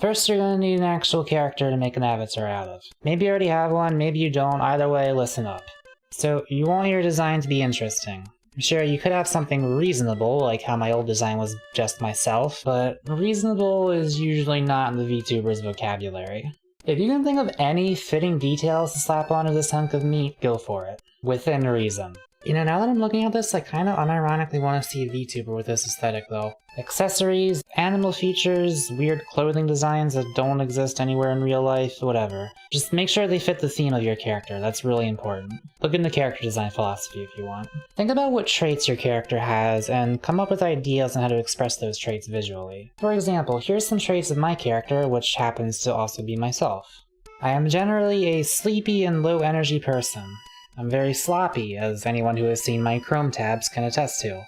First, you're going to need an actual character to make an avatar out of. Maybe you already have one, maybe you don't, either way, listen up. So, you want your design to be interesting. Sure, you could have something reasonable, like how my old design was just myself, but reasonable is usually not in the VTuber's vocabulary. If you can think of any fitting details to slap onto this hunk of meat, go for it. Within reason. You know, now that I'm looking at this, I kinda unironically want to see a VTuber with this aesthetic though. Accessories, animal features, weird clothing designs that don't exist anywhere in real life, whatever. Just make sure they fit the theme of your character, that's really important. Look into character design philosophy if you want. Think about what traits your character has, and come up with ideas on how to express those traits visually. For example, here's some traits of my character, which happens to also be myself. I am generally a sleepy and low energy person. I'm very sloppy, as anyone who has seen my Chrome tabs can attest to.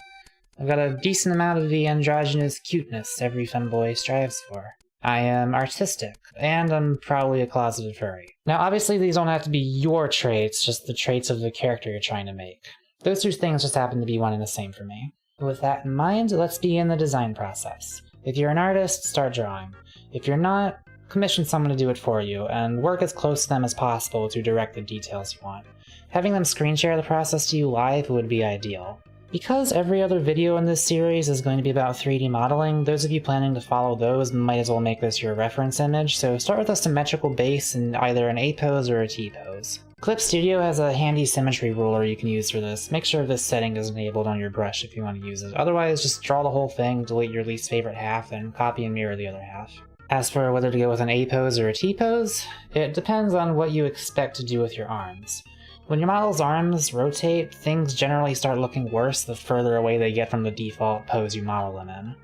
I've got a decent amount of the androgynous cuteness every femboy strives for. I am artistic, and I'm probably a closeted furry. Now obviously these don't have to be your traits, just the traits of the character you're trying to make. Those two things just happen to be one and the same for me. With that in mind, let's begin the design process. If you're an artist, start drawing. If you're not, commission someone to do it for you, and work as close to them as possible to direct the details you want. Having them screen share the process to you live would be ideal. Because every other video in this series is going to be about 3D modeling, those of you planning to follow those might as well make this your reference image, so start with a symmetrical base in either an A pose or a T pose. Clip Studio has a handy symmetry ruler you can use for this. Make sure this setting is enabled on your brush if you want to use it. Otherwise, just draw the whole thing, delete your least favorite half, and copy and mirror the other half. As for whether to go with an A pose or a T pose, it depends on what you expect to do with your arms. When your model's arms rotate, things generally start looking worse the further away they get from the default pose you model them in.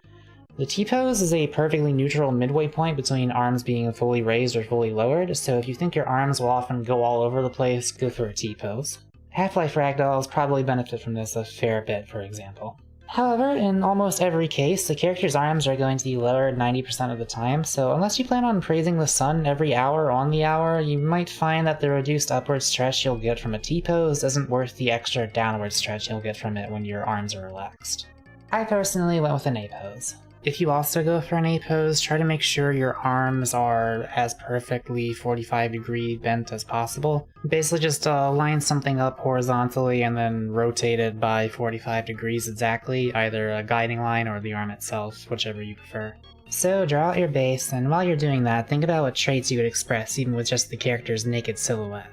The T-pose is a perfectly neutral midway point between arms being fully raised or fully lowered, so if you think your arms will often go all over the place, go for a T-pose. Half-Life ragdolls probably benefit from this a fair bit, for example. However, in almost every case, the character's arms are going to be lowered 90% of the time, so unless you plan on praising the sun every hour on the hour, you might find that the reduced upward stretch you'll get from a T-pose isn't worth the extra downward stretch you'll get from it when your arms are relaxed. I personally went with an A-pose. If you also go for an A-pose, try to make sure your arms are as perfectly 45-degree bent as possible. Basically just line something up horizontally and then rotate it by 45 degrees exactly, either a guiding line or the arm itself, whichever you prefer. So draw out your base, and while you're doing that, think about what traits you could express even with just the character's naked silhouette.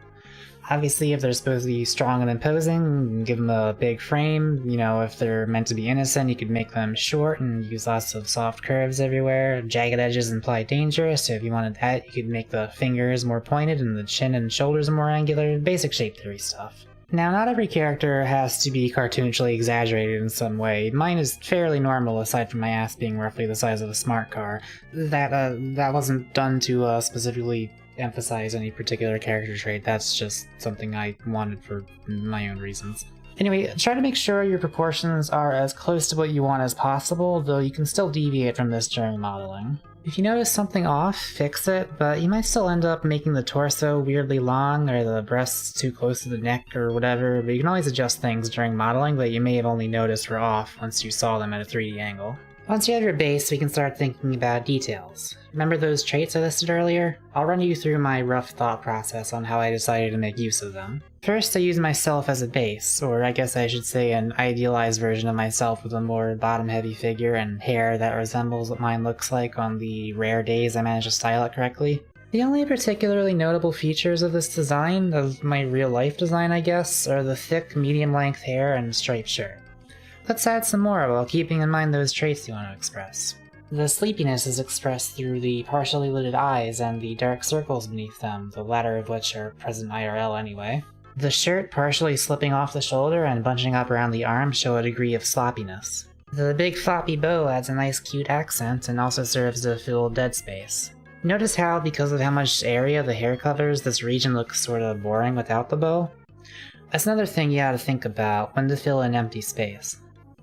Obviously, if they're supposed to be strong and imposing, give them a big frame. You know, if they're meant to be innocent, you could make them short and use lots of soft curves everywhere. Jagged edges imply danger, so if you wanted that, you could make the fingers more pointed and the chin and shoulders more angular. Basic shape theory stuff. Now, not every character has to be cartoonishly exaggerated in some way. Mine is fairly normal, aside from my ass being roughly the size of a smart car. That wasn't done to specifically emphasize any particular character trait, that's just something I wanted for my own reasons. Anyway, try to make sure your proportions are as close to what you want as possible, though you can still deviate from this during modeling. If you notice something off, fix it, but you might still end up making the torso weirdly long, or the breasts too close to the neck, or whatever, but you can always adjust things during modeling that you may have only noticed were off once you saw them at a 3D angle. Once you have your base, we can start thinking about details. Remember those traits I listed earlier? I'll run you through my rough thought process on how I decided to make use of them. First, I used myself as a base, or I guess I should say an idealized version of myself with a more bottom-heavy figure and hair that resembles what mine looks like on the rare days I manage to style it correctly. The only particularly notable features of this design, of my real-life design I guess, are the thick, medium-length hair and striped shirt. Let's add some more while keeping in mind those traits you want to express. The sleepiness is expressed through the partially lidded eyes and the dark circles beneath them, the latter of which are present IRL anyway. The shirt partially slipping off the shoulder and bunching up around the arm show a degree of sloppiness. The big floppy bow adds a nice cute accent and also serves to fill dead space. Notice how, because of how much area the hair covers, this region looks sorta boring without the bow? That's another thing you gotta think about, when to fill an empty space.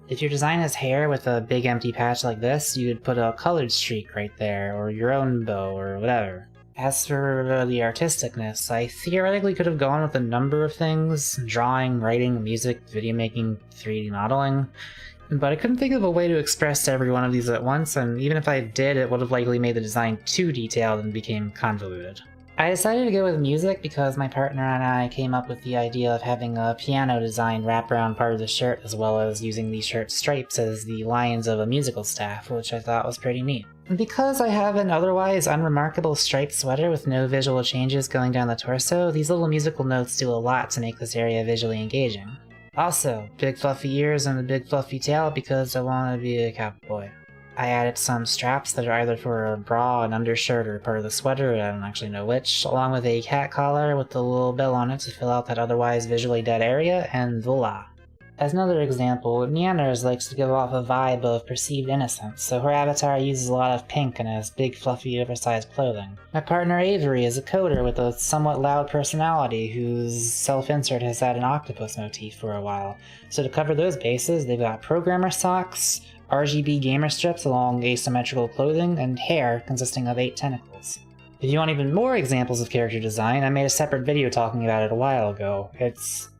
If your design has hair with a big empty patch like this, you would put a colored streak right there, or your own bow, or whatever. As for the artisticness, I theoretically could have gone with a number of things: drawing, writing, music, video making, 3D modeling. But I couldn't think of a way to express every one of these at once, and even if I did, it would have likely made the design too detailed and became convoluted. I decided to go with music because my partner and I came up with the idea of having a piano design wrap around part of the shirt, as well as using the shirt stripes as the lines of a musical staff, which I thought was pretty neat. Because I have an otherwise unremarkable striped sweater with no visual changes going down the torso, these little musical notes do a lot to make this area visually engaging. Also, big fluffy ears and a big fluffy tail because I want to be a cowboy. I added some straps that are either for a bra, an undershirt, or part of the sweater, I don't actually know which, along with a cat collar with a little bell on it to fill out that otherwise visually dead area, and voila. As another example, Neanders likes to give off a vibe of perceived innocence, so her avatar uses a lot of pink and has big fluffy oversized clothing. My partner Avery is a coder with a somewhat loud personality whose self-insert has had an octopus motif for a while, so to cover those bases they've got programmer socks, RGB gamer strips along asymmetrical clothing, and hair consisting of 8 tentacles. If you want even more examples of character design, I made a separate video talking about it a while ago. It's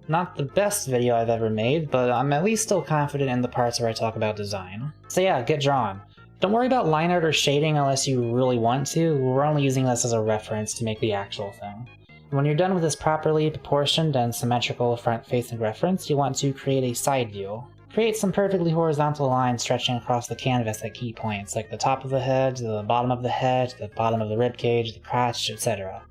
not the best video I've ever made, but I'm at least still confident in the parts where I talk about design. So yeah, get drawn. Don't worry about line art or shading unless you really want to, we're only using this as a reference to make the actual thing. When you're done with this properly proportioned and symmetrical front-facing reference, you want to create a side view. Create some perfectly horizontal lines stretching across the canvas at key points, like the top of the head, the bottom of the head, the bottom of the ribcage, the crotch, etc.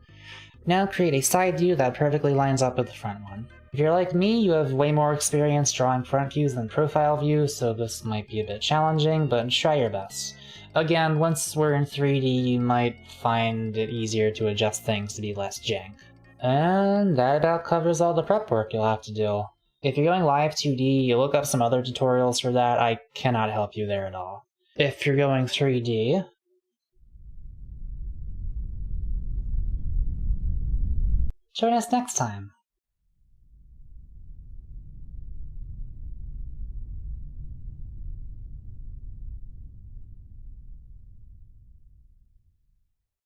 Now create a side view that perfectly lines up with the front one. If you're like me, you have way more experience drawing front views than profile views, so this might be a bit challenging, but try your best. Again, once we're in 3D, you might find it easier to adjust things to be less jank. And that about covers all the prep work you'll have to do. If you're going live 2D, you look up some other tutorials for that, I cannot help you there at all. If you're going 3D, join us next time.